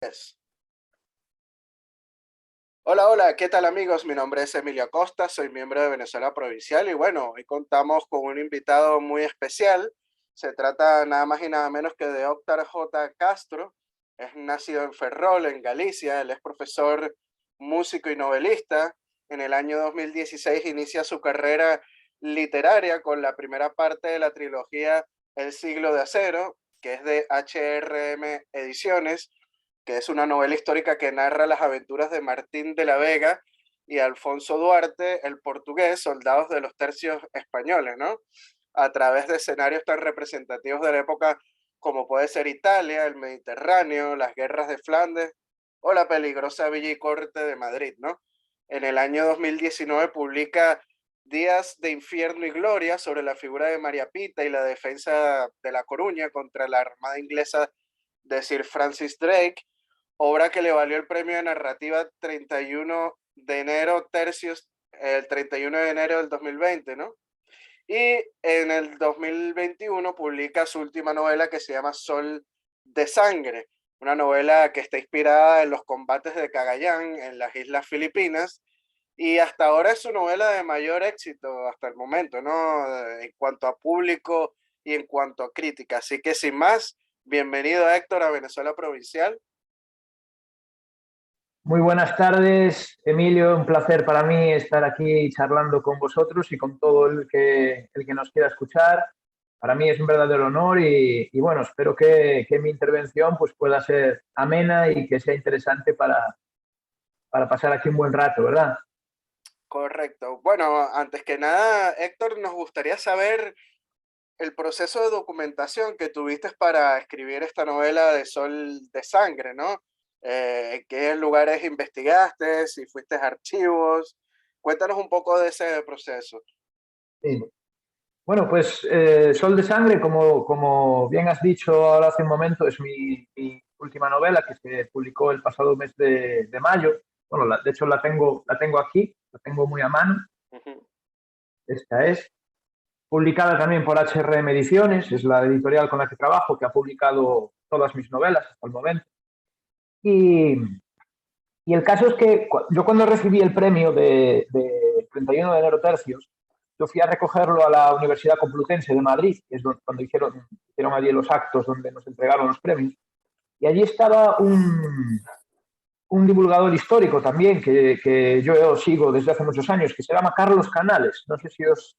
Yes. Hola, hola, ¿qué tal amigos? Mi nombre es Emilio Acosta, soy miembro de Venezuela Provincial y bueno, hoy contamos con un invitado muy especial. Se trata nada más y nada menos que de Óscar J. Castro. Es nacido en Ferrol, en Galicia. Él es profesor, músico y novelista. En el año 2016 inicia su carrera literaria con la primera parte de la trilogía El siglo de acero, que es de HRM Ediciones, que es una novela histórica que narra las aventuras de Martín de la Vega y Alfonso Duarte, el portugués, soldados de los tercios españoles, ¿no? A través de escenarios tan representativos de la época como puede ser Italia, el Mediterráneo, las guerras de Flandes o la peligrosa Villa y Corte de Madrid, ¿no? En el año 2019 publica Días de Infierno y Gloria sobre la figura de María Pita y la defensa de La Coruña contra la Armada Inglesa de Sir Francis Drake, obra que le valió el premio de narrativa 31 de enero tercios, el 31 de enero del 2020, ¿no? Y en el 2021 publica su última novela que se llama Sol de Sangre, una novela que está inspirada en los combates de Cagayán en las Islas Filipinas y hasta ahora es su novela de mayor éxito hasta el momento, ¿no? En cuanto a público y en cuanto a crítica. Así que sin más, bienvenido Héctor a Venezuela Provincial. Muy buenas tardes, Emilio. Un placer para mí estar aquí charlando con vosotros y con todo el que nos quiera escuchar. Para mí es un verdadero honor y bueno, espero que mi intervención pues, pueda ser amena y que sea interesante para pasar aquí un buen rato, ¿verdad? Correcto. Bueno, antes que nada, Héctor, nos gustaría saber el proceso de documentación que tuviste para escribir esta novela de Sol de Sangre, ¿no? ¿En qué lugares investigaste? Si fuiste a archivos. Cuéntanos un poco de ese proceso. Sí. Bueno, pues Sol de Sangre, como bien has dicho ahora hace un momento, es mi última novela que se publicó el pasado mes de mayo. Bueno, de hecho la tengo aquí, la tengo muy a mano. Ujú. Esta es publicada también por HRM Ediciones, es la editorial con la que trabajo, que ha publicado todas mis novelas hasta el momento. Y, y el caso es que yo cuando recibí el premio de 31 de enero tercios, yo fui a recogerlo a la Universidad Complutense de Madrid, que es cuando hicieron allí los actos donde nos entregaron los premios, y allí estaba un divulgador histórico también que yo sigo desde hace muchos años, que se llama Carlos Canales. No sé si os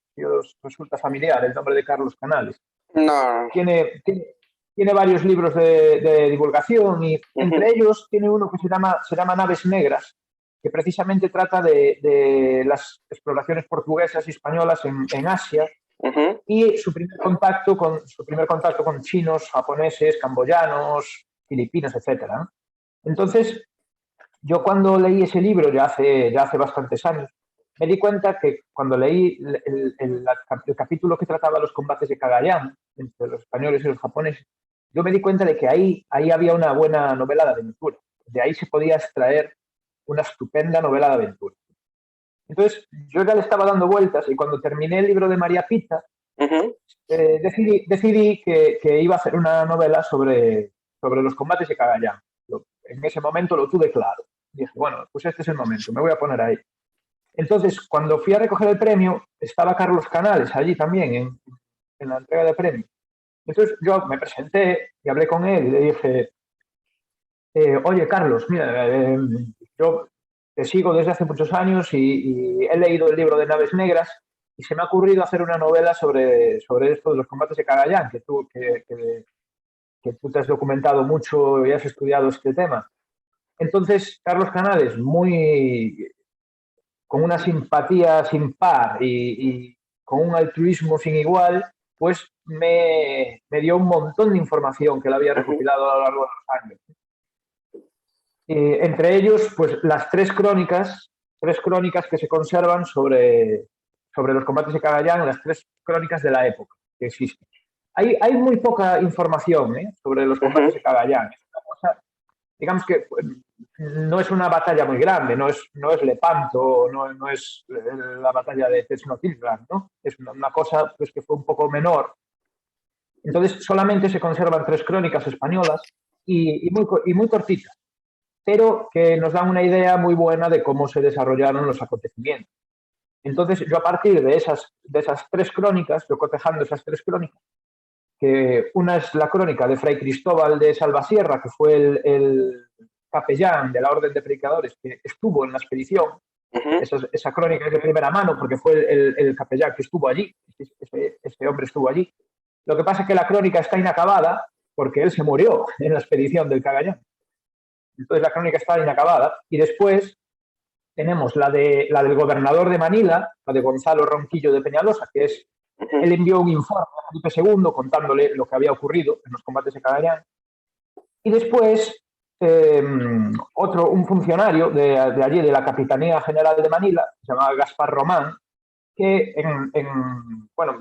resulta familiar el nombre de Carlos Canales. No. Tiene varios libros de divulgación y Ujú, entre ellos tiene uno que se llama Naves Negras, que precisamente trata de las exploraciones portuguesas y españolas en Asia ujú. y su primer contacto con chinos, japoneses, camboyanos, filipinos, etcétera, ¿no? Entonces, yo cuando leí ese libro, ya hace bastantes años, me di cuenta que cuando leí el capítulo que trataba los combates de Cagayán entre los españoles y los japoneses, yo me di cuenta de que ahí había una buena novela de aventura. De ahí se podía extraer una estupenda novela de aventura. Entonces, yo ya le estaba dando vueltas y cuando terminé el libro de María Pita, Ujú. decidí que iba a hacer una novela sobre los combates de Cagayán. En ese momento lo tuve claro. Dije, bueno, pues este es el momento, me voy a poner ahí. Entonces, cuando fui a recoger el premio, estaba Carlos Canales allí también, en la entrega de premio. Entonces yo me presenté y hablé con él y le dije, oye Carlos, mira, yo te sigo desde hace muchos años y he leído el libro de Naves Negras y se me ha ocurrido hacer una novela sobre esto de los combates de Cagayán, que tú te has documentado mucho y has estudiado este tema. Entonces, Carlos Canales, con una simpatía sin par y con un altruismo sin igual, pues me dio un montón de información que él había Ujú. recopilado a lo largo de los años. Entre ellos, pues las tres crónicas que se conservan sobre los combates de Cagayán, las tres crónicas de la época que existen. Hay muy poca información, sobre los combates Ujú. de Cagayán. Es una cosa, digamos que no es una batalla muy grande, no es Lepanto, no es la batalla de Tenochtitlan, ¿no? Es una cosa pues, que fue un poco menor. Entonces, solamente se conservan tres crónicas españolas y muy cortitas. pero que nos dan una idea muy buena de cómo se desarrollaron los acontecimientos. Entonces, yo a partir de esas 3 crónicas, yo cotejando esas 3 crónicas, que una es la crónica de Fray Cristóbal de Salvasierra, que fue el capellán de la Orden de Predicadores que estuvo en la expedición. Esa crónica es de primera mano porque fue el capellán que estuvo allí, ese hombre estuvo allí. Lo que pasa es que la crónica está inacabada porque él se murió en la expedición del Cagayán. Entonces la crónica está inacabada y después tenemos la del gobernador de Manila, la de Gonzalo Ronquillo de Peñalosa, que es, él envió un informe a Felipe II contándole lo que había ocurrido en los combates de Cagayán. Y después un funcionario de allí, de la Capitanía General de Manila, se llamaba Gaspar Román, que bueno,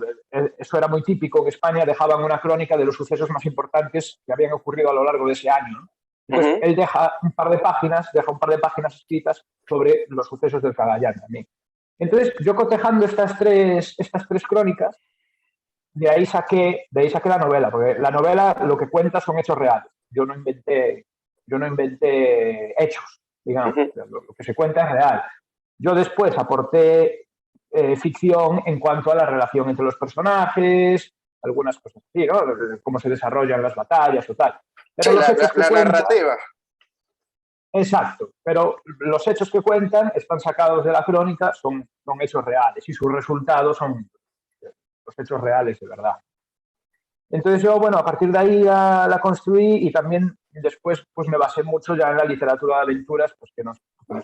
eso era muy típico en España, dejaban una crónica de los sucesos más importantes que habían ocurrido a lo largo de ese año, ¿no? Entonces, él deja un par de páginas escritas sobre los sucesos del Cagayán también. Entonces, yo cotejando estas tres crónicas, de ahí saqué la novela, porque la novela lo que cuenta son hechos reales. Yo no inventé hechos, digamos, lo que se cuenta es real. Yo después aporté ficción en cuanto a la relación entre los personajes, algunas cosas así, ¿no? Cómo se desarrollan las batallas o tal. Pero Sí, los hechos que la cuentan, narrativa. exacto, pero los hechos que cuentan están sacados de la crónica, son hechos reales y sus resultados son los hechos reales de verdad. Entonces yo, bueno, a partir de ahí la construí y también después pues me basé mucho ya en la literatura de aventuras, pues que nos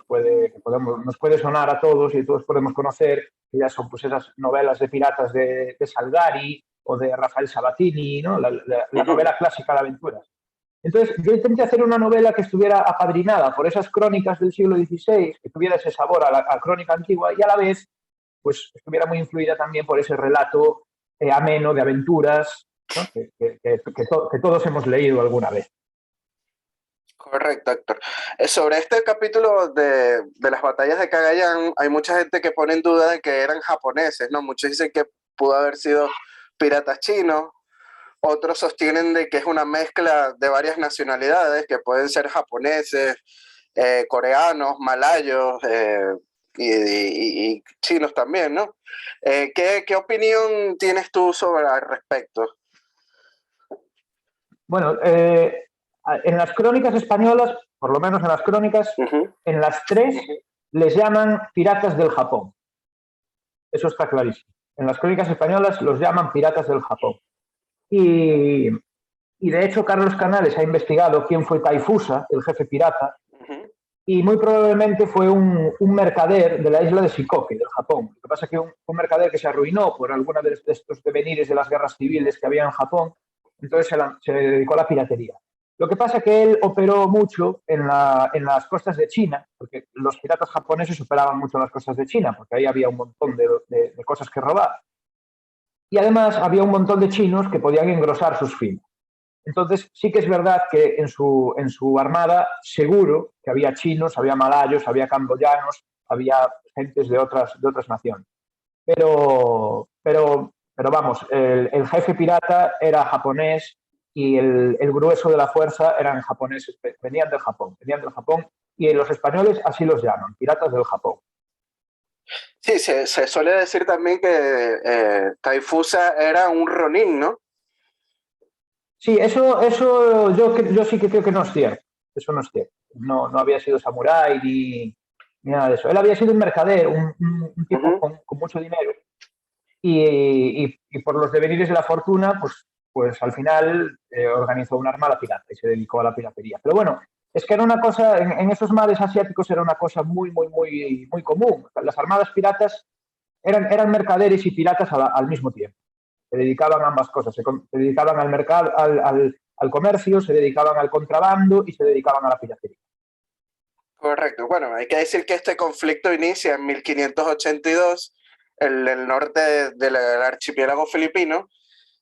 puede sonar a todos y todos podemos conocer, que ya son pues esas novelas de piratas de Salgari o de Rafael Sabatini, ¿no? La novela clásica de aventuras. Entonces yo intenté hacer una novela que estuviera apadrinada por esas crónicas del siglo XVI, que tuviera ese sabor a la crónica antigua y a la vez pues estuviera muy influida también por ese relato ameno de aventuras, ¿no? que todos hemos leído alguna vez. Correcto, Héctor. Sobre este capítulo de las batallas de Cagayán, hay mucha gente que pone en duda de que eran japoneses, ¿no? Muchos dicen que pudo haber sido piratas chinos, otros sostienen de que es una mezcla de varias nacionalidades, que pueden ser japoneses, coreanos, malayos y chinos también, ¿no? ¿Qué opinión tienes tú sobre al respecto? Bueno, en las crónicas españolas, por lo menos en las crónicas, en las 3 les llaman piratas del Japón. Eso está clarísimo. En las crónicas españolas los llaman piratas del Japón. Y de hecho Carlos Canales ha investigado quién fue Taifusa, el jefe pirata, y muy probablemente fue un mercader de la isla de Shikoku, del Japón. Lo que pasa es que un mercader que se arruinó por alguna de estos devenires de las guerras civiles que había en Japón, entonces se dedicó a la piratería. Lo que pasa es que él operó mucho en las costas de China, porque los piratas japoneses operaban mucho en las costas de China, porque ahí había un montón de cosas que robar. Y además había un montón de chinos que podían engrosar sus filas. Entonces, sí que es verdad que en su armada seguro que había chinos, había malayos, había camboyanos, había gentes de otras naciones. Pero vamos, el jefe pirata era japonés y el grueso de la fuerza eran japoneses, venían del Japón y los españoles así los llaman, piratas del Japón. Sí, se suele decir también que Taifusa era un ronin, ¿no? Sí, eso yo sí que creo que no es cierto. Eso no es cierto. No había sido samurái ni nada de eso. Él había sido un mercader, un tipo con mucho dinero. Y por los devenires de la fortuna, pues al final organizó una armada pirata y se dedicó a la piratería. Pero bueno, es que era una cosa, en esos mares asiáticos era una cosa muy, muy, muy, muy común. Las armadas piratas eran mercaderes y piratas al mismo tiempo. Se dedicaban a ambas cosas, se dedicaban al mercado, al comercio, se dedicaban al contrabando y se dedicaban a la piratería. Correcto. Bueno, hay que decir que este conflicto inicia en 1582 en el norte del archipiélago filipino,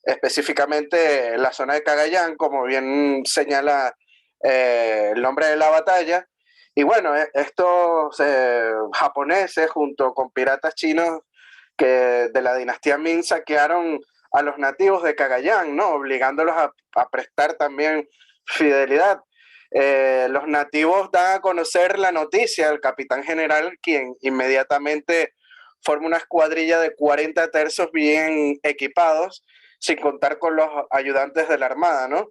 específicamente en la zona de Cagayán, como bien señala el nombre de la batalla. Y bueno, estos japoneses junto con piratas chinos que de la dinastía Ming saquearon a los nativos de Cagayán, ¿no? Obligándolos a prestar también fidelidad. los nativos dan a conocer la noticia al capitán general, quien inmediatamente forma una escuadrilla de 40 tercios bien equipados, sin contar con los ayudantes de la armada, ¿no?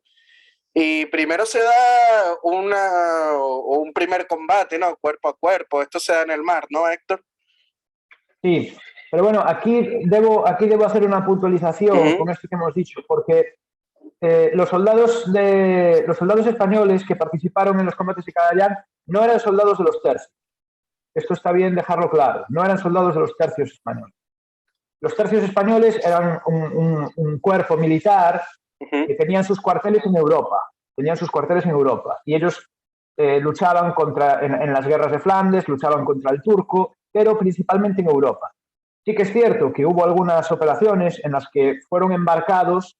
Y primero se da un primer combate, ¿no? Cuerpo a cuerpo. Esto se da en el mar, ¿no, Héctor? Sí, pero bueno, aquí debo hacer una puntualización con esto que hemos dicho, porque los soldados españoles que participaron en los combates de Cagayán no eran soldados de los tercios. Esto está bien dejarlo claro. No eran soldados de los tercios españoles. Los tercios españoles eran un cuerpo militar que tenían sus cuarteles en Europa. Tenían sus cuarteles en Europa. Y ellos luchaban en las guerras de Flandes, luchaban contra el turco, pero principalmente en Europa. Sí que es cierto que hubo algunas operaciones en las que fueron embarcados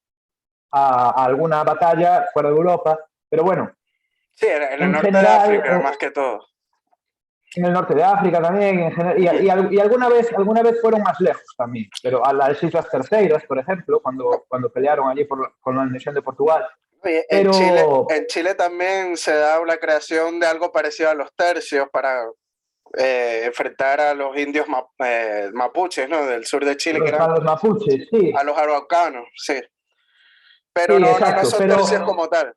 a alguna batalla fuera de Europa, pero bueno. Sí, en el norte de África, más que todo. En el norte de África también, en general, y alguna vez fueron más lejos también, pero a las Islas Terceiras, por ejemplo, cuando pelearon allí con la invasión de Portugal. Oye, en Chile también se da la creación de algo parecido a los tercios para enfrentar a los indios mapuches, ¿no? Del sur de Chile. A los mapuches, sí. A los araucanos, sí. Pero sí, no, exacto, no son tercios como tal.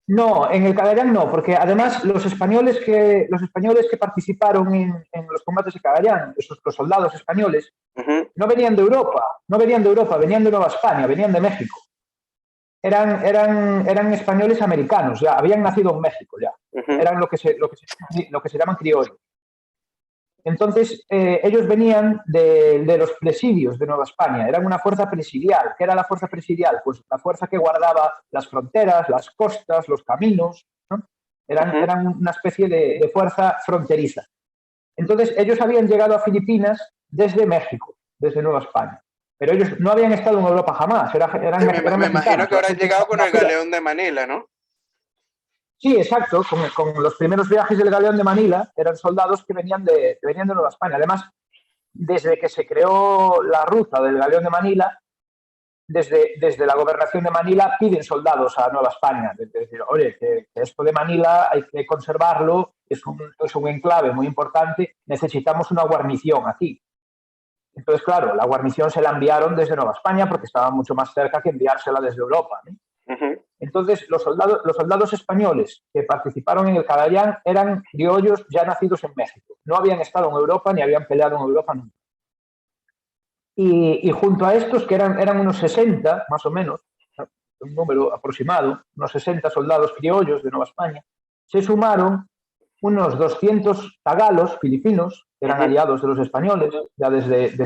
No, en el Cagayán no, porque además los españoles que participaron en los combates de Cagayán, los soldados españoles, no venían de Europa, venían de Nueva España, venían de México. Eran españoles americanos, ya habían nacido en México ya. Eran lo que se llaman criollos. Entonces, ellos venían de los presidios de Nueva España, eran una fuerza presidial. ¿Qué era la fuerza presidial? Pues la fuerza que guardaba las fronteras, las costas, los caminos, ¿no? Eran una especie de fuerza fronteriza. Entonces, ellos habían llegado a Filipinas desde México, desde Nueva España. Pero ellos no habían estado en Europa jamás. Me imagino que habrán llegado con el galeón de Manila, ¿no? Sí, exacto. Con los primeros viajes del galeón de Manila eran soldados que venían de Nueva España. Además, desde que se creó la ruta del galeón de Manila, desde la gobernación de Manila piden soldados a Nueva España. Decir, oye, que esto de Manila hay que conservarlo, es un enclave muy importante, necesitamos una guarnición aquí. Entonces, claro, la guarnición se la enviaron desde Nueva España porque estaba mucho más cerca que enviársela desde Europa, ¿no? Entonces, los soldados españoles que participaron en el Cagayán eran criollos ya nacidos en México. No habían estado en Europa ni habían peleado en Europa nunca. Y junto a estos, que eran unos 60, más o menos, un número aproximado, unos 60 soldados criollos de Nueva España, se sumaron unos 200 tagalos filipinos, que eran aliados de los españoles, ya desde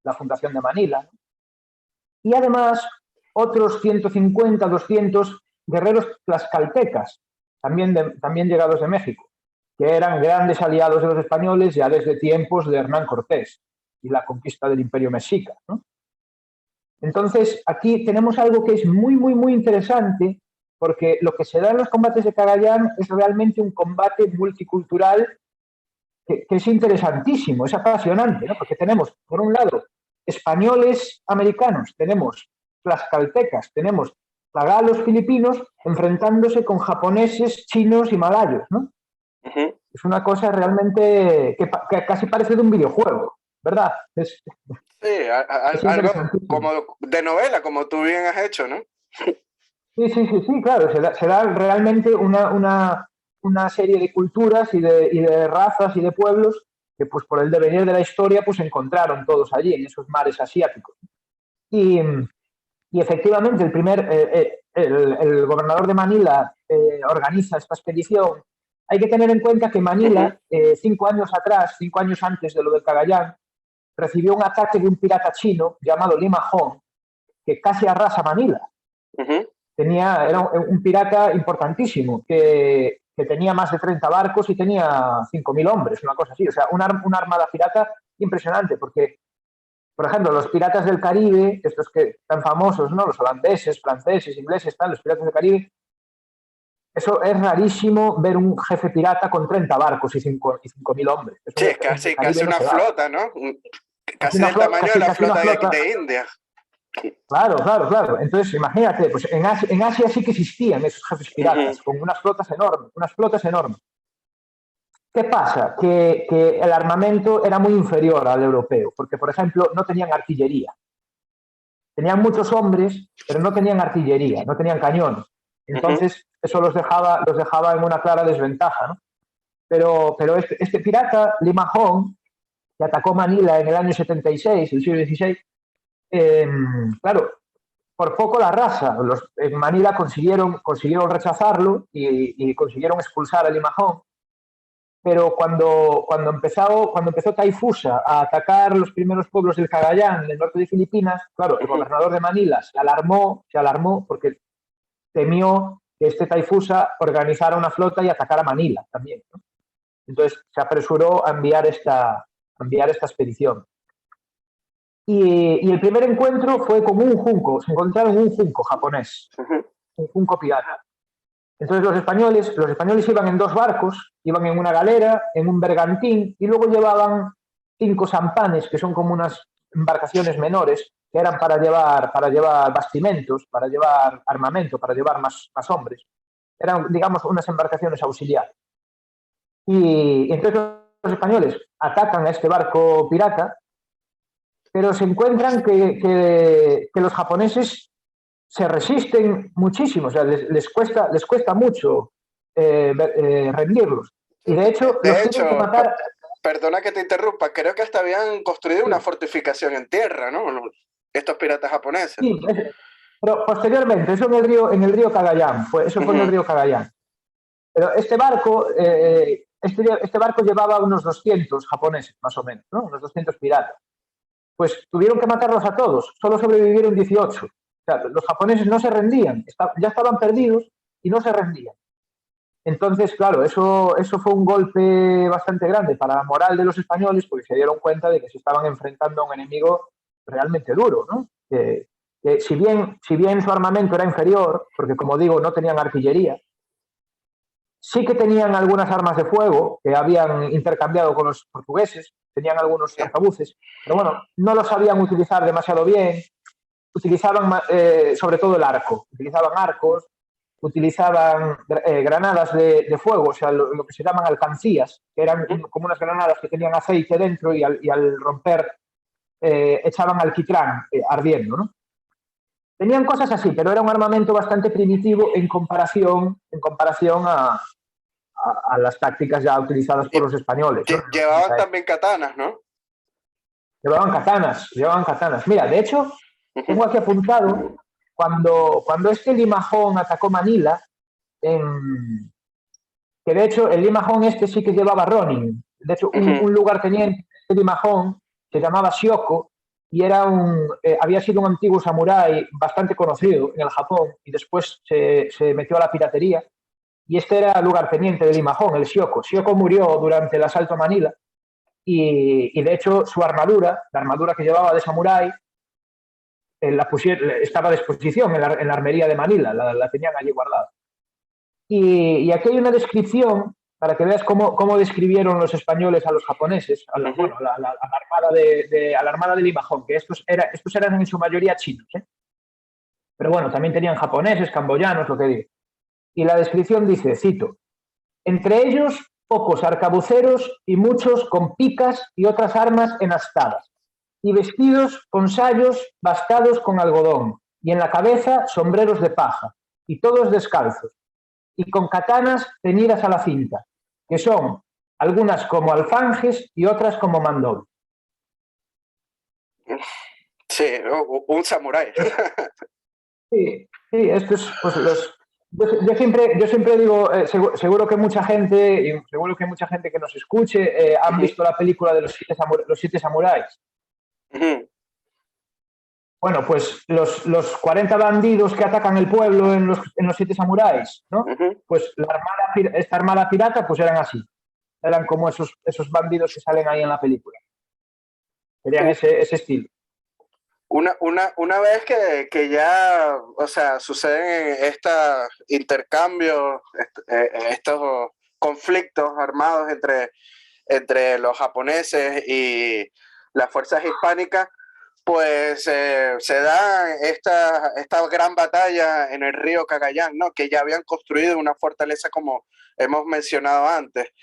la fundación de Manila. Y además, otros 150, 200 guerreros tlaxcaltecas, también llegados de México, que eran grandes aliados de los españoles ya desde tiempos de Hernán Cortés y la conquista del Imperio Mexica, ¿no? Entonces, aquí tenemos algo que es muy, muy, muy interesante, porque lo que se da en los combates de Cagayán es realmente un combate multicultural que es interesantísimo, es apasionante, ¿no? Porque tenemos, por un lado, españoles americanos, tenemos tlaxcaltecas, tenemos tagalos filipinos enfrentándose con japoneses, chinos y malayos, ¿no? Es una cosa realmente que casi parece de un videojuego, ¿verdad? Sí, algo como de novela, como tú bien has hecho, ¿no? Sí, claro, se da realmente una serie de culturas y de razas y de pueblos que pues por el devenir de la historia pues se encontraron todos allí en esos mares asiáticos. Y efectivamente el gobernador de Manila organiza esta expedición. Hay que tener en cuenta que Manila, 5 años atrás, 5 años antes de lo del Cagayán, recibió un ataque de un pirata chino llamado Lima Hong, que casi arrasa Manila. Era un pirata importantísimo, que tenía más de 30 barcos y tenía 5.000 hombres, una cosa así. O sea, una armada pirata impresionante, porque, por ejemplo, los piratas del Caribe, estos que tan famosos, ¿no? Los holandeses, franceses, ingleses, los piratas del Caribe, eso es rarísimo ver un jefe pirata con 30 barcos y 5.000 hombres. Eso sí, es casi una flota, ¿no? Casi del tamaño de la flota de India. Claro, claro, claro. Entonces, imagínate, pues en Asia sí que existían esos jefes Ujú, piratas, con unas flotas enormes, unas flotas enormes. ¿Qué pasa? Que el armamento era muy inferior al europeo, porque, por ejemplo, no tenían artillería. Tenían muchos hombres, pero no tenían artillería, no tenían cañones. ujú, Entonces, eso los dejaba en una clara desventaja, ¿no? Pero este pirata, Lima Hong, que atacó Manila en el año 76, el siglo XVI, eh, claro, por poco la raza. En Manila consiguieron rechazarlo y consiguieron expulsar a Lima Hong, pero cuando empezó Taifusa a atacar los primeros pueblos del Cagayán, del norte de Filipinas, claro, el ujú. gobernador de Manila se alarmó porque temió que este Taifusa organizara una flota y atacara Manila también, ¿no? Entonces se apresuró a enviar esta expedición. Y el primer encuentro fue con un junco, se encontraron un junco japonés, Ujú. un junco pirata. Entonces los españoles iban en dos barcos, iban en una galera, en un bergantín, y luego llevaban 5 sampanes, que son como unas embarcaciones menores, que eran para llevar bastimentos, para llevar armamento, para llevar más hombres. Eran, digamos, unas embarcaciones auxiliares. Y entonces los españoles atacan a este barco pirata, pero se encuentran que los japoneses se resisten muchísimo, o sea, les cuesta mucho rendirlos. Y de hecho los De tienen que hecho, matar. perdona que te interrumpa, creo que hasta habían construido una Sí, fortificación en tierra, ¿no? Estos piratas japoneses. sí, pero posteriormente, eso en el río Cagayán, eso fue en el Ujú, río Cagayán. Pero este barco llevaba unos 200 japoneses, más o menos, ¿no? Unos 200 piratas. Pues tuvieron que matarlos a todos, solo sobrevivieron 18. O sea, los japoneses no se rendían, ya estaban perdidos y no se rendían. Entonces, claro, eso fue un golpe bastante grande para la moral de los españoles porque se dieron cuenta de que se estaban enfrentando a un enemigo realmente duro, ¿no? Que si bien su armamento era inferior, porque como digo, no tenían artillería, sí que tenían algunas armas de fuego que habían intercambiado con los portugueses, tenían algunos bien. arcabuces, pero bueno, no los sabían utilizar demasiado bien, utilizaban sobre todo el arco, utilizaban arcos, utilizaban granadas de fuego, o sea, lo que se llaman alcancías, que eran Ujú. como unas granadas que tenían aceite dentro y al romper echaban alquitrán ardiendo, ¿no? Tenían cosas así, pero era un armamento bastante primitivo en comparación a las tácticas ya utilizadas Y por los españoles, ¿no? En llevaban esa época. también katanas, ¿no? Llevaban katanas, llevaban katanas. Mira, de hecho, Ujú, tengo aquí apuntado, cuando este Limajón atacó Manila, en, que de hecho el Limajón este sí que llevaba Ronin. De hecho, ujú. un lugarteniente de Limajón se llamaba Shioko y había sido un antiguo samurái bastante conocido en el Japón y después se metió a la piratería. Y este era lugarteniente de Limajón, el Shioko. Shioko murió durante el asalto a Manila y de hecho su armadura, la armadura que llevaba de samurái, estaba a disposición en la armería de Manila, la tenían allí guardada. Y aquí hay una descripción para que veas cómo describieron los españoles a los japoneses, Ujú. bueno, a la armada de Limajón, que estos eran en su mayoría chinos, ¿eh? Pero bueno, también tenían japoneses, camboyanos, lo que digo. Y la descripción dice, cito, entre ellos pocos arcabuceros y muchos con picas y otras armas enastadas, y vestidos con sayos bastados con algodón, y en la cabeza sombreros de paja, y todos descalzos, y con katanas ceñidas a la cinta, que son algunas como alfanjes y otras como mandón. Sí, un samurái. Sí, sí, esto es, pues yo siempre digo, seguro que mucha gente, y seguro que mucha gente que nos escuche, han Ujú, visto la película de los siete samuráis. ujú, Bueno, pues los 40 bandidos que atacan el pueblo en los siete samuráis, ¿no? ujú. Pues esta armada pirata, pues eran así. Eran como esos bandidos que salen ahí en la película. Serían ese estilo. Una vez que ya, o sea, suceden estos intercambios, estos conflictos armados entre los japoneses y las fuerzas hispánicas, pues se da esta gran batalla en el río Cagayán, ¿no? Que ya habían construido una fortaleza como hemos mencionado antes.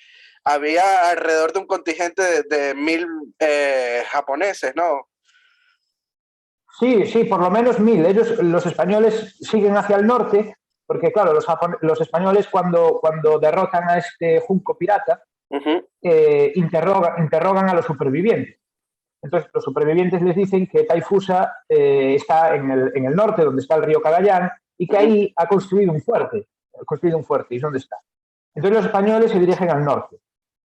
Había alrededor de un contingente de 1000 japoneses, ¿no? Sí, sí, por lo menos 1000. Ellos, los españoles, siguen hacia el norte, porque claro, los españoles cuando derrotan a este junco pirata, interrogan a los supervivientes. Entonces, los supervivientes les dicen que Taifusa está en el norte, donde está el río Cagayán, y que ahí ha construido un fuerte. ¿Y dónde está? Entonces, los españoles se dirigen al norte.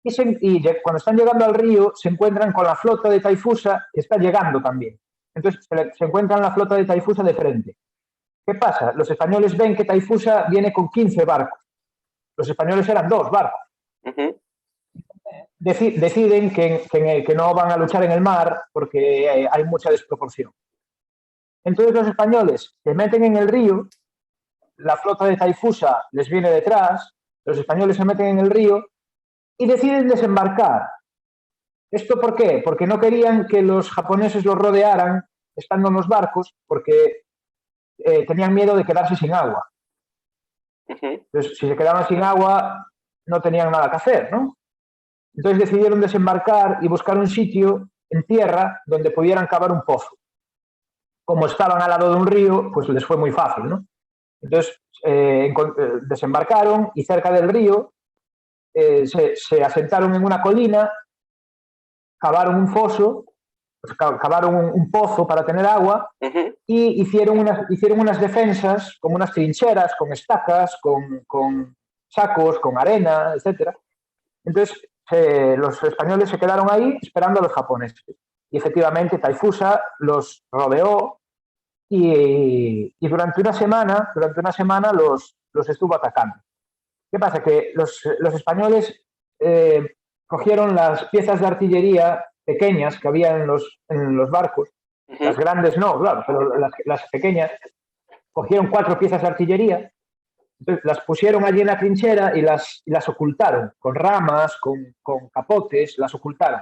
Y cuando están llegando al río, se encuentran con la flota de Taifusa, que está llegando también. Entonces, se encuentran la flota de Taifusa de frente. ¿Qué pasa? Los españoles ven que Taifusa viene con 15 barcos. Los españoles eran 2 barcos. Deciden que no van a luchar en el mar porque hay mucha desproporción. Entonces los españoles se meten en el río, la flota de Taifusa les viene detrás, los españoles se meten en el río y deciden desembarcar. ¿Esto por qué? Porque no querían que los japoneses los rodearan estando en los barcos, porque tenían miedo de quedarse sin agua. Entonces, si se quedaban sin agua, no tenían nada que hacer, ¿no? Entonces decidieron desembarcar y buscar un sitio en tierra donde pudieran cavar un pozo. Como estaban al lado de un río, pues les fue muy fácil, ¿no? Entonces desembarcaron y cerca del río se asentaron en una colina, cavaron un foso, pues cavaron un pozo para tener agua y hicieron unas defensas, como unas trincheras, con estacas, con sacos, con arena, etc. Entonces los españoles se quedaron ahí esperando a los japoneses. Y efectivamente Taifusa los rodeó y durante una semana los estuvo atacando. ¿Qué pasa? Que los españoles cogieron las piezas de artillería pequeñas que había en los barcos, las grandes no, claro, pero las pequeñas, cogieron 4 piezas de artillería, entonces las pusieron allí en la trinchera y las ocultaron, con ramas, con capotes, las ocultaron.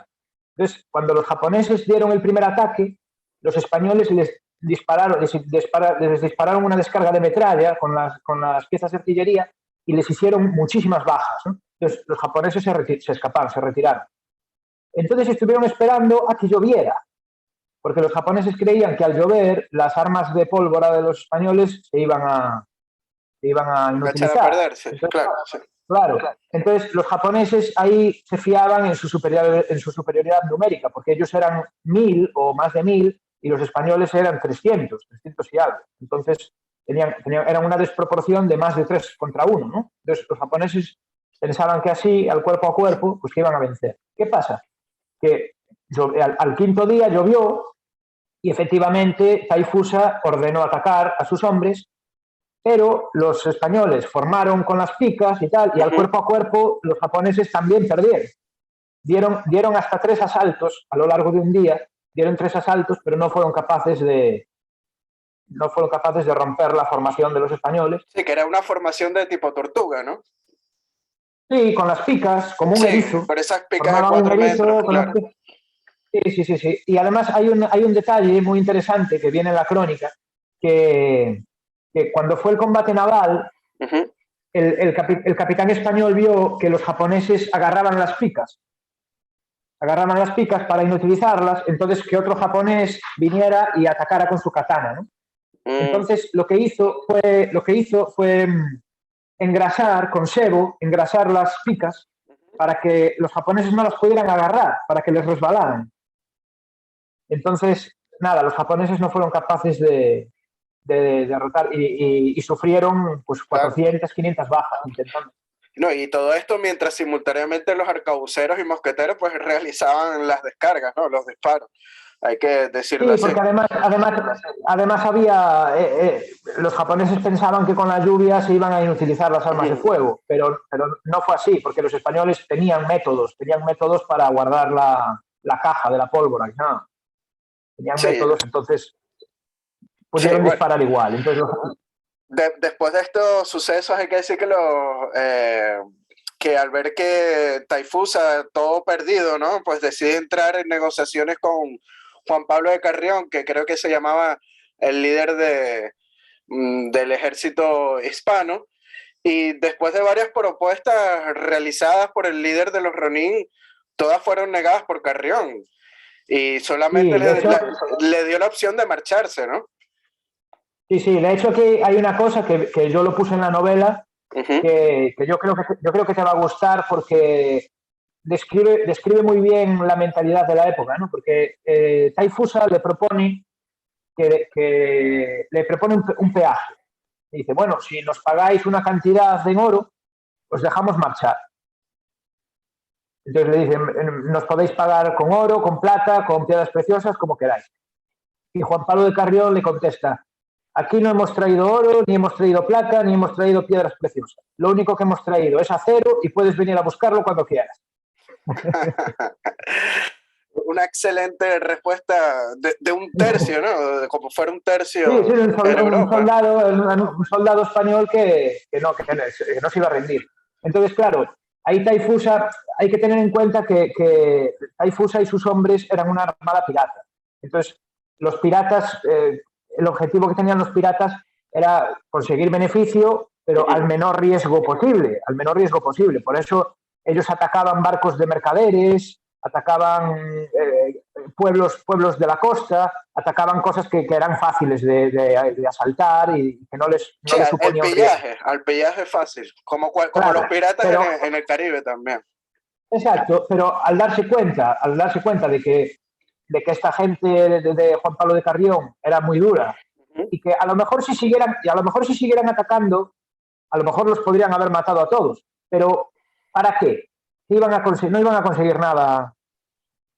Entonces, cuando los japoneses dieron el primer ataque, los españoles les dispararon una descarga de metralla con las piezas de artillería y les hicieron muchísimas bajas, ¿no? Entonces, los japoneses se escaparon, se retiraron. Entonces estuvieron esperando a que lloviera, porque los japoneses creían que al llover las armas de pólvora de los españoles se iban a inutilizar. A perderse. Entonces, claro, sí. Claro. Entonces los japoneses ahí se fiaban en su superioridad numérica, porque ellos eran 1000 o más de 1000 y los españoles eran 300 y algo. Entonces eran una desproporción de más de 3 contra 1, ¿no? Entonces los japoneses pensaban que así, al cuerpo a cuerpo, pues que iban a vencer. ¿Qué pasa? Que al quinto día llovió y efectivamente Taifusa ordenó atacar a sus hombres, pero los españoles formaron con las picas y tal, y al cuerpo a cuerpo los japoneses también perdieron. Dieron hasta 3 asaltos a lo largo de un día, dieron 3 asaltos, pero no fueron capaces de romper la formación de los españoles. Sí, que era una formación de tipo tortuga, ¿no? Sí, con las picas, como un erizo. Por esas picas de 4 metros, claro. Sí. Y además hay un detalle muy interesante que viene en la crónica, que cuando fue el combate naval, el capitán español vio que los japoneses agarraban las picas para inutilizarlas, entonces que otro japonés viniera y atacara con su katana, ¿no? Entonces lo que hizo fue engrasar con sebo, engrasar las picas para que los japoneses no las pudieran agarrar, para que les resbalaran. Entonces, nada, los japoneses no fueron capaces de derrotar y sufrieron pues 400, claro, 500 bajas intentando. No, y todo esto mientras simultáneamente los arcabuceros y mosqueteros pues realizaban las descargas, ¿no? Los disparos. Hay que decirlo así. Sí, porque además había... los japoneses pensaban que con la lluvia se iban a inutilizar las armas de fuego, pero no fue así, porque los españoles tenían métodos para guardar la caja de la pólvora, ¿no? Tenían métodos, entonces pudieron disparar igual. Entonces, después de estos sucesos hay que decir que al ver que Taifusa todo perdido, ¿no? Pues decide entrar en negociaciones con Juan Pablo de Carrión, que creo que se llamaba el líder del ejército hispano, y después de varias propuestas realizadas por el líder de los Ronin, todas fueron negadas por Carrión, y solamente Sí, de hecho, le dio la opción de marcharse, ¿no? sí, de hecho aquí hay una cosa que yo lo puse en la novela, que yo creo que te va a gustar porque describe muy bien la mentalidad de la época, ¿no? Porque Taifusa le propone un peaje. Y dice, bueno, si nos pagáis una cantidad en oro, os dejamos marchar. Entonces le dicen, nos podéis pagar con oro, con plata, con piedras preciosas, como queráis. Y Juan Pablo de Carrión le contesta, aquí no hemos traído oro, ni hemos traído plata, ni hemos traído piedras preciosas. Lo único que hemos traído es acero y puedes venir a buscarlo cuando quieras. Una excelente respuesta de un tercio, ¿no? De como fuera un tercio Sí, en Europa. un soldado español que no se iba a rendir. Entonces, claro, ahí Taifusa, hay que tener en cuenta que Taifusa y sus hombres eran una armada pirata. Entonces, los piratas, el objetivo que tenían los piratas era conseguir beneficio, pero al menor riesgo posible, al menor riesgo posible. Por eso ellos atacaban barcos de mercaderes, atacaban pueblos de la costa, atacaban cosas que eran fáciles de asaltar y que no les suponía un riesgo. Al pillaje fácil, como Claro, los piratas pero, en el Caribe también. exacto, pero al darse cuenta de que esta gente de Juan Pablo de Carrión era muy dura y que a lo mejor si siguieran atacando, a lo mejor los podrían haber matado a todos, pero ¿para qué? No iban a conseguir nada.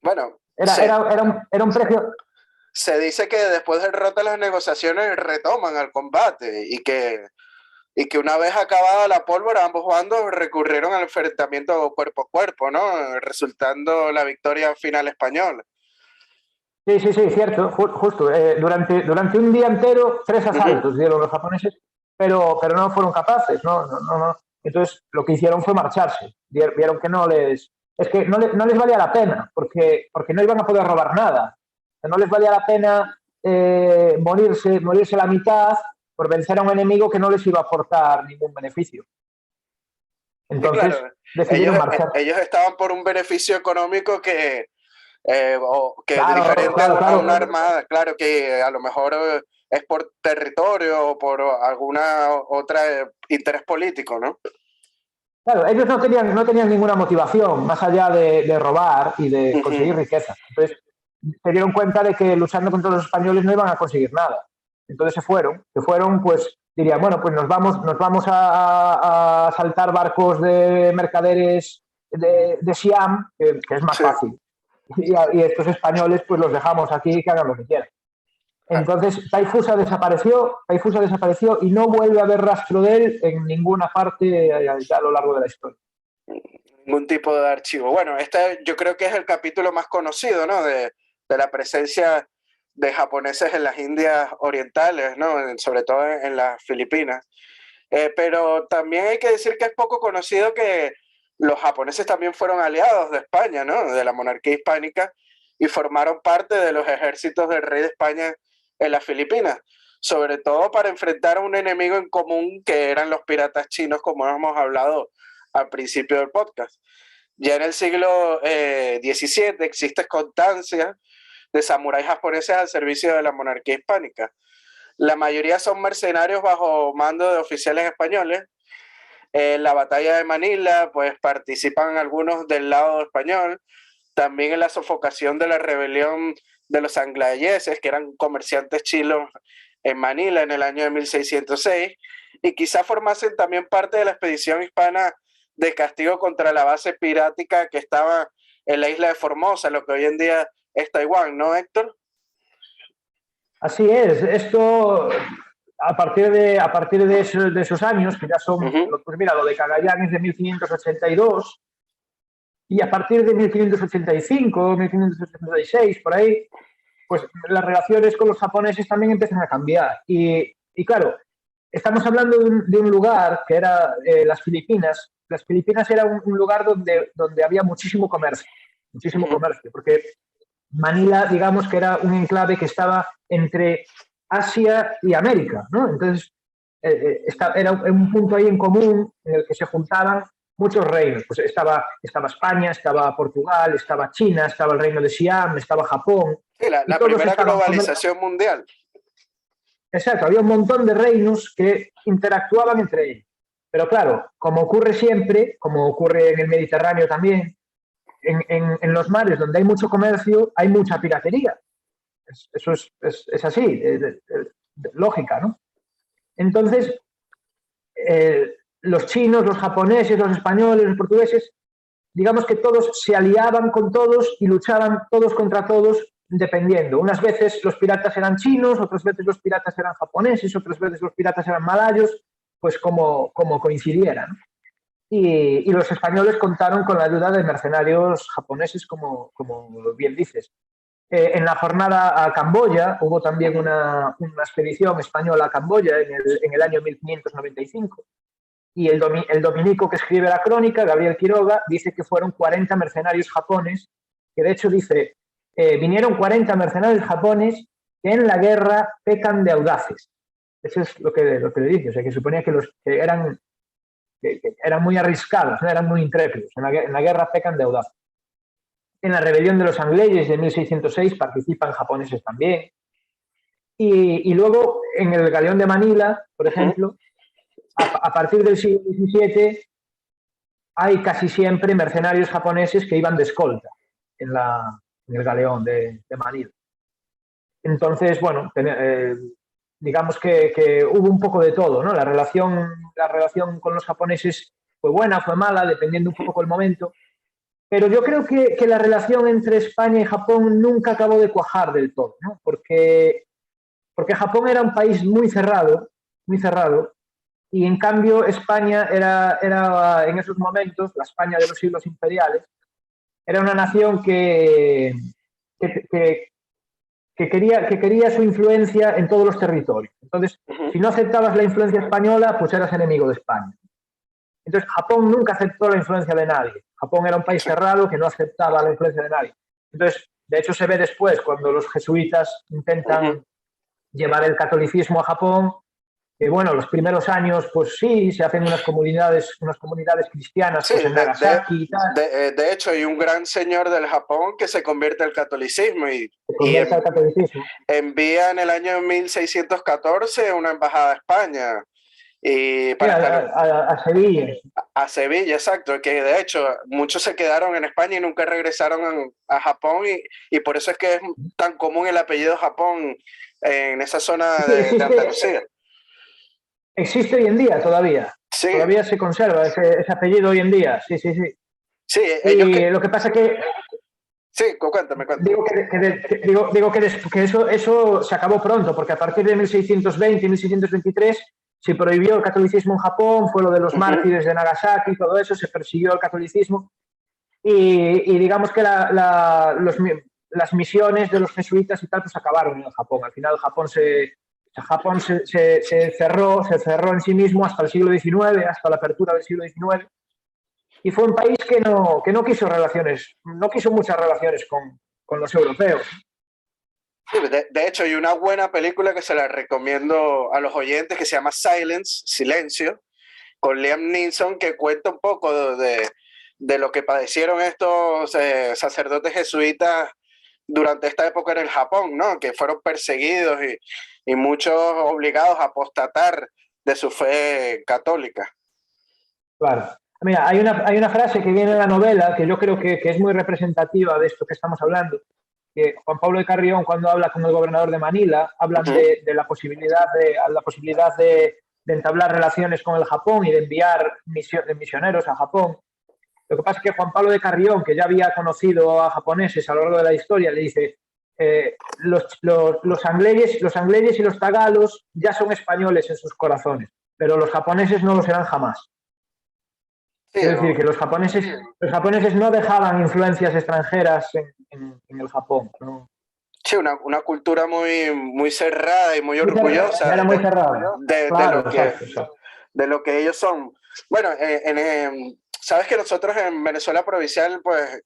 Bueno, Era un precio. Se dice que después del roto las negociaciones retoman al combate y que una vez acabada la pólvora, ambos bandos recurrieron al enfrentamiento cuerpo a cuerpo, ¿no? Resultando la victoria final española. Sí, cierto, justo. Durante un día entero, 3 asaltos dieron los japoneses, pero no fueron capaces, no. Entonces, lo que hicieron fue marcharse. Vieron que no les valía la pena, porque no iban a poder robar nada. No les valía la pena morirse la mitad por vencer a un enemigo que no les iba a aportar ningún beneficio. Entonces, claro, decidieron marchar. ellos estaban por un beneficio económico que Claro, diferente a una claro. armada, claro que a lo mejor es por territorio o por alguna otra interés político, ¿no? Claro, ellos no tenían ninguna motivación más allá de robar y de conseguir riqueza. Entonces, se dieron cuenta de que luchando contra los españoles no iban a conseguir nada. Entonces se fueron, pues dirían, bueno, pues nos vamos a asaltar barcos de mercaderes de Siam, que es más fácil. Y estos españoles, pues los dejamos aquí que hagan lo que quieran. Entonces, Taifusa desapareció y no vuelve a haber rastro de él en ninguna parte a lo largo de la historia. Ningún tipo de archivo. Bueno, este yo creo que es el capítulo más conocido, ¿no? De la presencia de japoneses en las Indias orientales, ¿no? Sobre todo en las Filipinas. Pero también hay que decir que es poco conocido que los japoneses también fueron aliados de España, ¿no? De la monarquía hispánica y formaron parte de los ejércitos del rey de España en las Filipinas, sobre todo para enfrentar a un enemigo en común que eran los piratas chinos, como hemos hablado al principio del podcast. Ya en el siglo XVII existe constancia de samuráis japoneses al servicio de la monarquía hispánica. La mayoría son mercenarios bajo mando de oficiales españoles. En la batalla de Manila, pues participan algunos del lado español. También en la sofocación de la rebelión de los anglayeses, que eran comerciantes chinos en Manila en el año de 1606. Y quizá formasen también parte de la expedición hispana de castigo contra la base pirática que estaba en la isla de Formosa, lo que hoy en día es Taiwán, ¿no, Héctor? Así es. Esto, a partir de esos años, que ya son, pues mira, lo de Cagayán es de 1582, y a partir de 1585, 1586, por ahí, pues las relaciones con los japoneses también empiezan a cambiar. Y claro, estamos hablando de un lugar que era las Filipinas. Las Filipinas era un lugar donde había muchísimo comercio, porque Manila, digamos que era un enclave que estaba entre Asia y América, ¿no? Entonces, era un punto ahí en común en el que se juntaban muchos reinos. Pues estaba España, estaba Portugal, estaba China, estaba el reino de Siam, estaba Japón, Sí, y la todos primera estaban... globalización mundial. Exacto, había un montón de reinos que interactuaban entre ellos. Pero claro, como ocurre siempre, como ocurre en el Mediterráneo también, en los mares donde hay mucho comercio, hay mucha piratería. Eso es así, lógica, ¿no? Entonces, los chinos, los japoneses, los españoles, los portugueses, digamos que todos se aliaban con todos y luchaban todos contra todos dependiendo. Unas veces los piratas eran chinos, otras veces los piratas eran japoneses, otras veces los piratas eran malayos, pues como coincidieran. Y los españoles contaron con la ayuda de mercenarios japoneses, como bien dices. En la jornada a Camboya hubo también una expedición española a Camboya en el año 1595. Y el dominico que escribe la crónica, Gabriel Quiroga, dice que fueron 40 mercenarios japoneses, que de hecho dice, vinieron 40 mercenarios japoneses que en la guerra pecan de audaces. Eso es lo que le dice, o sea, que suponía que eran muy arriesgados, ¿no? Eran muy intrépidos, en la guerra pecan de audaces. En la rebelión de los Angleyes de 1606 participan japoneses también. Y luego en el galeón de Manila, por ejemplo, a partir del siglo XVII hay casi siempre mercenarios japoneses que iban de escolta en el galeón de Manila. Entonces, bueno, digamos que hubo un poco de todo, ¿no? La relación con los japoneses fue buena, fue mala, dependiendo un poco del momento. Pero yo creo que la relación entre España y Japón nunca acabó de cuajar del todo, ¿no? Porque Japón era un país muy cerrado, y en cambio España era en esos momentos, la España de los siglos imperiales, era una nación que, que, que quería su influencia en todos los territorios. Entonces, si no aceptabas la influencia española, pues eras enemigo de España. Entonces, Japón nunca aceptó la influencia de nadie. Japón era un país cerrado que no aceptaba la influencia de nadie. Entonces, de hecho, se ve después, cuando los jesuitas intentan llevar el catolicismo a Japón, que bueno, los primeros años, pues sí, se hacen unas comunidades cristianas, Sí, pues en Nagasaki y tal. de hecho, hay un gran señor del Japón que se convierte al catolicismo Se convierte al catolicismo. envía en el año 1614 una embajada a España. Y Sí, a Sevilla. A Sevilla, exacto, que de hecho muchos se quedaron en España y nunca regresaron a Japón y por eso es que es tan común el apellido Japón en esa zona Sí, de Andalucía. Existe hoy en día todavía. Sí. Todavía se conserva ese apellido hoy en día. Sí, sí, sí. Sí, y lo que pasa que... Sí, cuéntame. Digo que eso se acabó pronto, porque a partir de 1620 y 1623 se prohibió el catolicismo en Japón, fue lo de los mártires de Nagasaki, todo eso, se persiguió el catolicismo y digamos que las misiones de los jesuitas y tal pues acabaron en Japón. Al final Japón se cerró en sí mismo hasta el siglo XIX, hasta la apertura del siglo XIX, y fue un país que no quiso muchas relaciones con los europeos. Sí, de hecho, hay una buena película que se la recomiendo a los oyentes que se llama Silencio, con Liam Neeson, que cuenta un poco de lo que padecieron estos sacerdotes jesuitas durante esta época en el Japón, ¿no? Que fueron perseguidos y muchos obligados a apostatar de su fe católica. Claro. Mira, hay una frase que viene en la novela que yo creo que es muy representativa de esto que estamos hablando, que Juan Pablo de Carrión, cuando habla con el gobernador de Manila, hablan de la posibilidad de entablar relaciones con el Japón y de enviar misioneros a Japón. Lo que pasa es que Juan Pablo de Carrión, que ya había conocido a japoneses a lo largo de la historia, le dice, los angleses y los tagalos ya son españoles en sus corazones, pero los japoneses no lo serán jamás. Sí, es decir, que los japoneses no dejaban influencias extranjeras en el Japón, ¿no? Sí, una cultura muy cerrada y muy orgullosa era muy cerrada. De lo que ellos son. Bueno, sabes que nosotros en Venezuela Provincial pues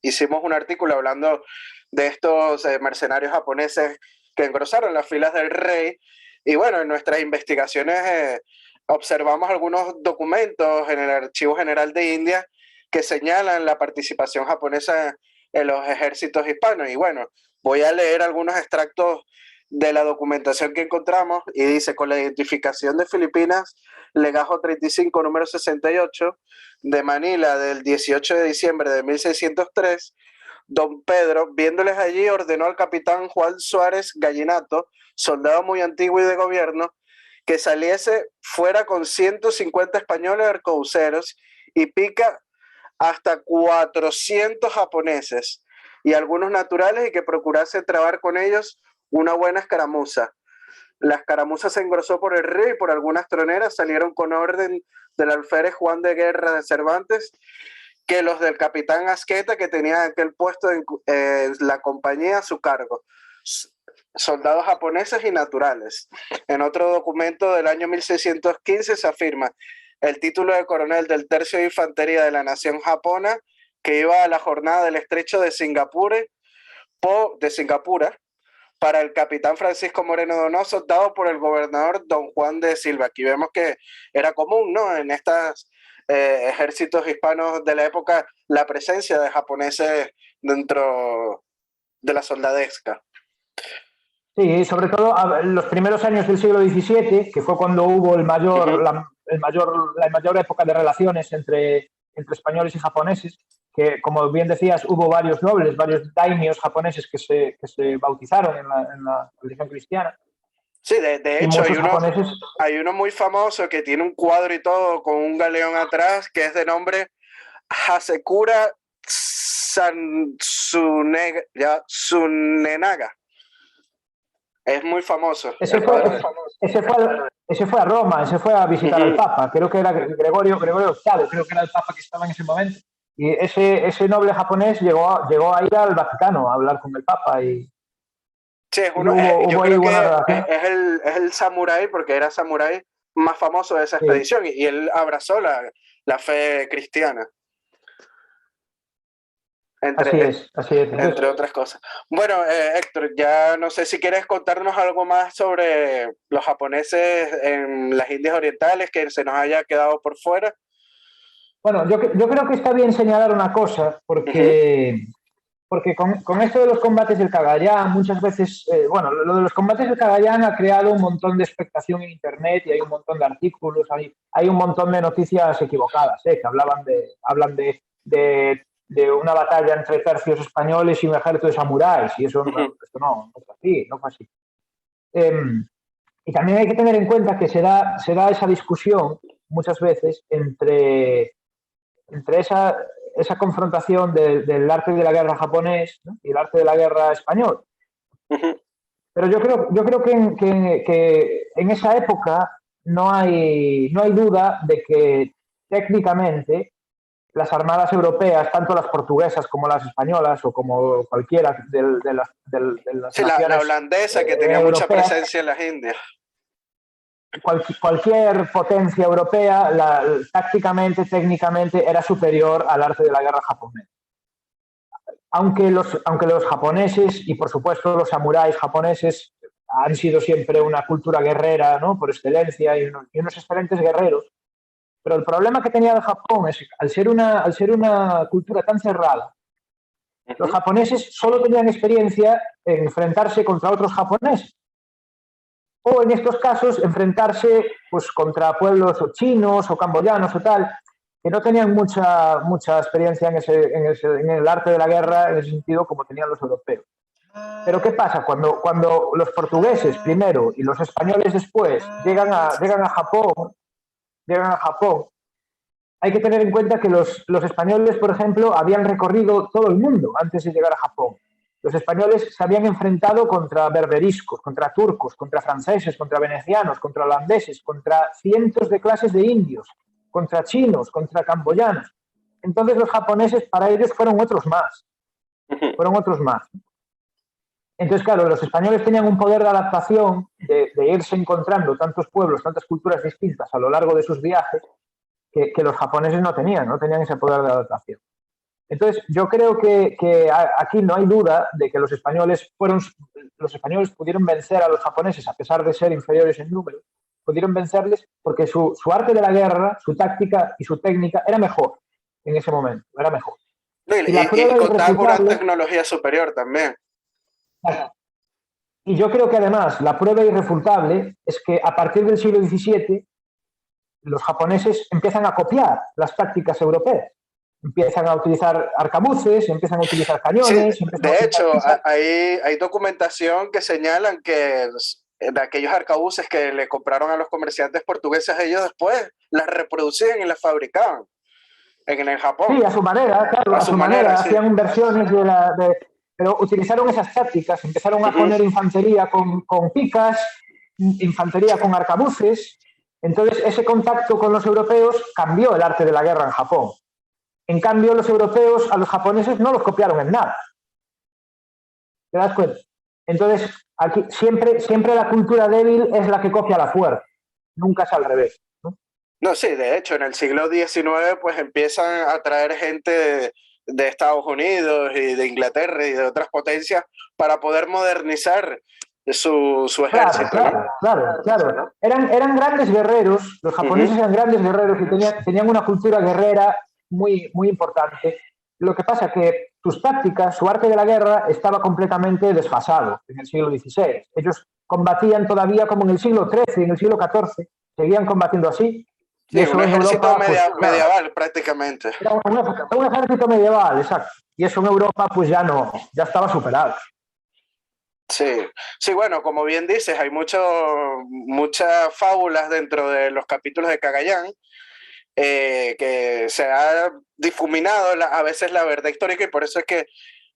hicimos un artículo hablando de estos mercenarios japoneses que engrosaron las filas del rey. Y bueno, en nuestras investigaciones observamos algunos documentos en el Archivo General de India que señalan la participación japonesa en los ejércitos hispanos. Y bueno, voy a leer algunos extractos de la documentación que encontramos y dice: con la identificación de Filipinas, legajo 35, número 68, de Manila, del 18 de diciembre de 1603, don Pedro, viéndoles allí, ordenó al capitán Juan Suárez Gallinato, soldado muy antiguo y de gobierno, que saliese fuera con 150 españoles arcabuceros y pica hasta 400 japoneses y algunos naturales, y que procurase trabar con ellos una buena escaramuza. La escaramuza se engrosó por el rey y por algunas troneras salieron con orden del alférez Juan de Guerra de Cervantes, que los del capitán Asqueta, que tenía aquel puesto en la compañía a su cargo, soldados japoneses y naturales. En otro documento del año 1615 se afirma: el título de coronel del tercio de infantería de la nación japona, que iba a la jornada del estrecho de Singapura, para el capitán Francisco Moreno Donoso, dado por el gobernador don Juan de Silva. Aquí vemos que era común, ¿no?, en estos ejércitos hispanos de la época, la presencia de japoneses dentro de la soldadesca. Sí, sobre todo en los primeros años del siglo XVII, que fue cuando hubo la mayor época de relaciones entre españoles y japoneses, que, como bien decías, hubo varios nobles, varios daimios japoneses que se bautizaron en la religión cristiana. Sí, de hecho hay uno muy famoso que tiene un cuadro y todo con un galeón atrás, que es de nombre Hasekura Tsunenaga. Es muy famoso. Ese fue a Roma, ese fue a visitar al Papa. Creo que era Gregorio VIII, creo que era el Papa que estaba en ese momento. Y ese noble japonés llegó a ir al Vaticano a hablar con el Papa. Y sí, yo creo que es el samurái, porque era samurái más famoso de esa expedición, y él abrazó la fe cristiana. Así es. Entre otras cosas. Bueno, Héctor, ya no sé si quieres contarnos algo más sobre los japoneses en las Indias Orientales que se nos haya quedado por fuera. Bueno, yo creo que está bien señalar una cosa, porque con esto de los combates del Cagayán, muchas veces, lo de los combates del Cagayán ha creado un montón de expectación en Internet, y hay un montón de artículos, hay un montón de noticias equivocadas, que hablan de una batalla entre tercios españoles y un ejército de samuráis, y esto no es así, no fue así. Y también hay que tener en cuenta que se da esa discusión muchas veces entre esa confrontación del arte de la guerra japonés, ¿no?, y el arte de la guerra español. Pero yo creo que en esa época no hay duda de que técnicamente las armadas europeas, tanto las portuguesas como las españolas, o como cualquiera de las sí, la holandesa, que tenía mucha presencia en las Indias. Cualquier potencia europea, tácticamente, técnicamente, era superior al arte de la guerra japonés. Aunque los japoneses, y por supuesto los samuráis japoneses, han sido siempre una cultura guerrera, ¿no?, por excelencia, y unos excelentes guerreros. Pero el problema que tenía el Japón es que, al ser una cultura tan cerrada, los japoneses solo tenían experiencia en enfrentarse contra otros japoneses, o en estos casos enfrentarse pues contra pueblos o chinos o camboyanos o tal, que no tenían mucha experiencia en el arte de la guerra en ese sentido como tenían los europeos. Pero ¿qué pasa? Cuando los portugueses primero y los españoles después llegan a Japón, hay que tener en cuenta que los españoles, por ejemplo, habían recorrido todo el mundo antes de llegar a Japón. Los españoles se habían enfrentado contra berberiscos, contra turcos, contra franceses, contra venecianos, contra holandeses, contra cientos de clases de indios, contra chinos, contra camboyanos. Entonces los japoneses, para ellos, fueron otros más. Entonces, claro, los españoles tenían un poder de adaptación, de irse encontrando tantos pueblos, tantas culturas distintas a lo largo de sus viajes, que los japoneses no tenían ese poder de adaptación. Entonces, yo creo que aquí no hay duda de que los españoles pudieron vencer a los japoneses, a pesar de ser inferiores en número, pudieron vencerles porque su arte de la guerra, su táctica y su técnica era mejor en ese momento, era mejor. No, Y la y prueba contaba con una irrefutable, tecnología superior también. y yo creo que además la prueba irrefutable es que a partir del siglo XVII los japoneses empiezan a copiar las tácticas europeas. Empiezan a utilizar arcabuces, empiezan a utilizar Sí, cañones, empiezan a de utilizar hecho, pizzas. hay documentación que señalan que de aquellos arcabuces que le compraron a los comerciantes portugueses, ellos después las reproducían y las fabricaban en el Sí, Japón, a su manera, claro, a a su su manera, manera, sí. hacían inversiones pero utilizaron esas tácticas, empezaron a poner infantería con picas, infantería con arcabuces. Entonces, ese contacto con los europeos cambió el arte de la guerra en Japón. En cambio, los europeos a los japoneses no los copiaron en nada. ¿Te das cuenta? Entonces, aquí siempre la cultura débil es la que copia la fuerte. Nunca es al revés, ¿no? No, sí, de hecho, en el siglo XIX pues empiezan a traer gente de Estados Unidos y de Inglaterra y de otras potencias para poder modernizar su Claro, ejército, ¿no? claro. Eran grandes guerreros, los japoneses eran grandes guerreros y tenían una cultura guerrera muy importante. Lo que pasa es que sus tácticas, su arte de la guerra estaba completamente desfasado en el siglo XVI. Ellos combatían todavía como en el siglo XIII, en el siglo XIV, seguían combatiendo así. Y Sí, eso un en ejército Europa, pues claro, medieval prácticamente. era un ejército medieval, exacto. Y eso en Europa, pues ya no, ya estaba superado. Sí, sí, bueno, como bien dices, hay muchas fábulas dentro de los capítulos de Cagayán, que se ha difuminado a veces la verdad histórica y por eso es que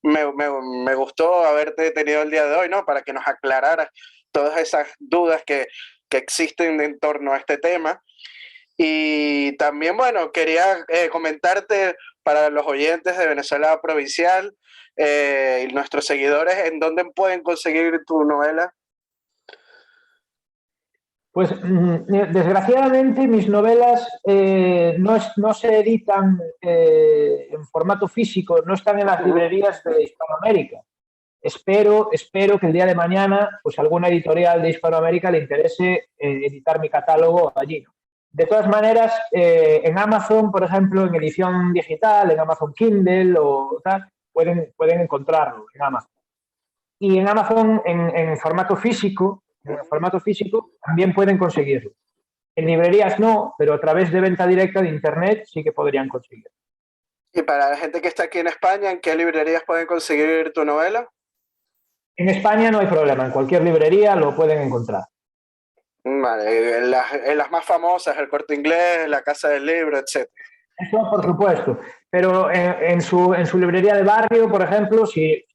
me gustó haberte tenido el día de hoy, ¿no? Para que nos aclararas todas esas dudas que existen en torno a este tema. Y también, bueno, quería comentarte para los oyentes de Venezuela Provincial y nuestros seguidores, ¿en dónde pueden conseguir tu novela? Pues desgraciadamente mis novelas no se editan en formato físico, no están en las librerías de Hispanoamérica. Espero que el día de mañana pues alguna editorial de Hispanoamérica le interese editar mi catálogo allí. De todas maneras, en Amazon, por ejemplo, en edición digital, en Amazon Kindle o tal, pueden encontrarlo en Amazon. Y en Amazon, en formato físico, también pueden conseguirlo. En librerías no, pero a través de venta directa de Internet sí que podrían conseguirlo. Y para la gente que está aquí en España, ¿en qué librerías pueden conseguir tu novela? En España no hay problema, en cualquier librería lo pueden encontrar. Vale, en las más famosas, el Corte Inglés, la Casa del Libro, etc. Eso por supuesto, pero en su librería de barrio, por ejemplo, si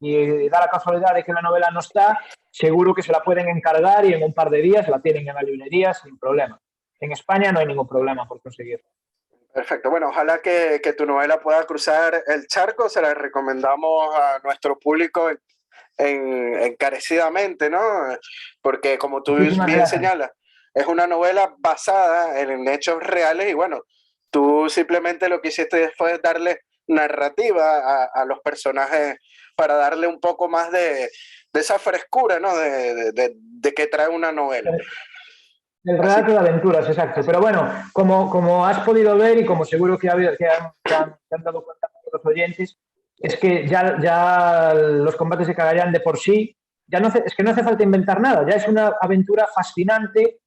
da la casualidad de que la novela no está, seguro que se la pueden encargar y en un par de días la tienen en la librería sin problema. En España no hay ningún problema por conseguirlo. Perfecto. Bueno, ojalá que tu novela pueda cruzar el charco. Se la recomendamos a nuestro público encarecidamente, ¿no? Porque como tú Muchísimas bien gracias. señalas, es una novela basada en hechos reales y bueno, tú simplemente lo que hiciste fue darle narrativa a los personajes para darle un poco más de esa frescura, ¿no? De que trae una novela. El Así relato de aventuras, exacto. Pero bueno, como has podido ver y como seguro que han dado cuenta los oyentes, es que ya los combates de Cagayán de por sí, es que no hace falta inventar nada, ya es una aventura fascinante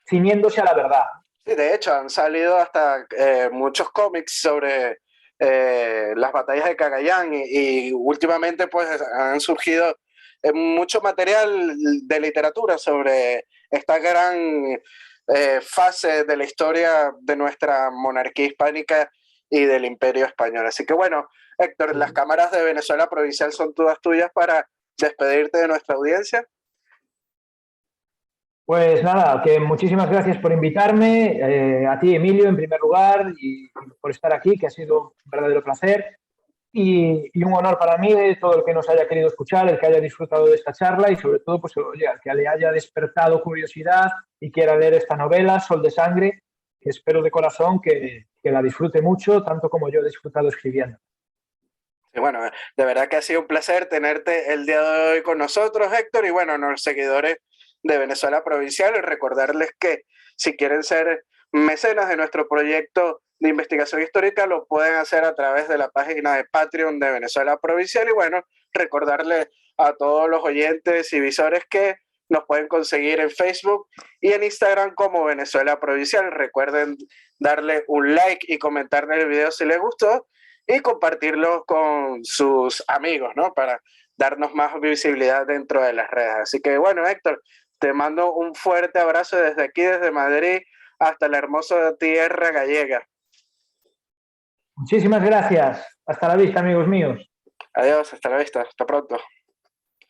ciñéndose a la verdad. sí, de hecho, han salido hasta muchos cómics sobre las batallas de Cagayán y últimamente pues han surgido mucho material de literatura sobre esta gran fase de la historia de nuestra monarquía hispánica y del imperio español. Así que bueno, Héctor, las cámaras de Venezuela Provincial son todas tuyas para despedirte de nuestra audiencia. Pues nada, que muchísimas gracias por invitarme, a ti Emilio en primer lugar y por estar aquí, que ha sido un verdadero placer. Y un honor para mí de todo el que nos haya querido escuchar, el que haya disfrutado de esta charla y sobre todo, pues, oye, al que le haya despertado curiosidad y quiera leer esta novela, Sol de Sangre, que espero de corazón que la disfrute mucho, tanto como yo he disfrutado escribiendo. Y bueno, de verdad que ha sido un placer tenerte el día de hoy con nosotros, Héctor, y bueno, a los seguidores de Venezuela Provincial, y recordarles que si quieren ser mecenas de nuestro proyecto de investigación histórica, lo pueden hacer a través de la página de Patreon de Venezuela Provincial, y bueno, recordarles a todos los oyentes y visores que nos pueden conseguir en Facebook y en Instagram como Venezuela Provincial. Recuerden darle un like y comentar en el video si les gustó y compartirlo con sus amigos, ¿no? Para darnos más visibilidad dentro de las redes. Así que bueno, Héctor, te mando un fuerte abrazo desde aquí, desde Madrid, hasta la hermosa tierra gallega. Muchísimas gracias. Hasta la vista, amigos míos. Adiós, hasta la vista, hasta pronto.